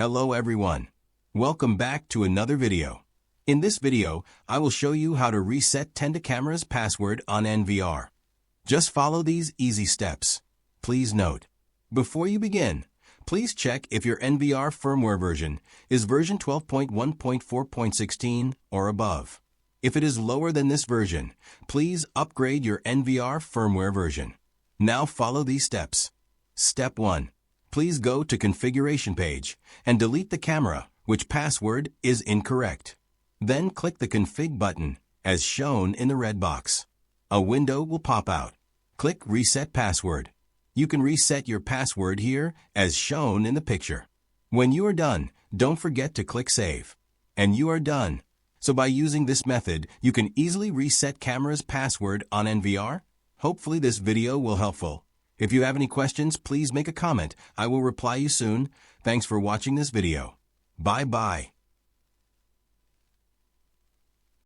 Hello everyone. Welcome back to another video. In this video, I will show you how to reset Tenda camera's password on NVR. Just follow these easy steps. Please note, before you begin, please check if your NVR firmware version is version 12.1.4.16 or above. If it is lower than this version, please upgrade your NVR firmware version. Now follow these steps. Step 1. Please go to Configuration page and delete the camera, which password is incorrect. Then click the Config button, as shown in the red box. A window will pop out. Click Reset Password. You can reset your password here, as shown in the picture. When you are done, don't forget to click Save. And you are done. So by using this method, you can easily reset camera's password on NVR. Hopefully this video will be helpful. If you have any questions, please make a comment. I will reply you soon. Thanks for watching this video. Bye-bye.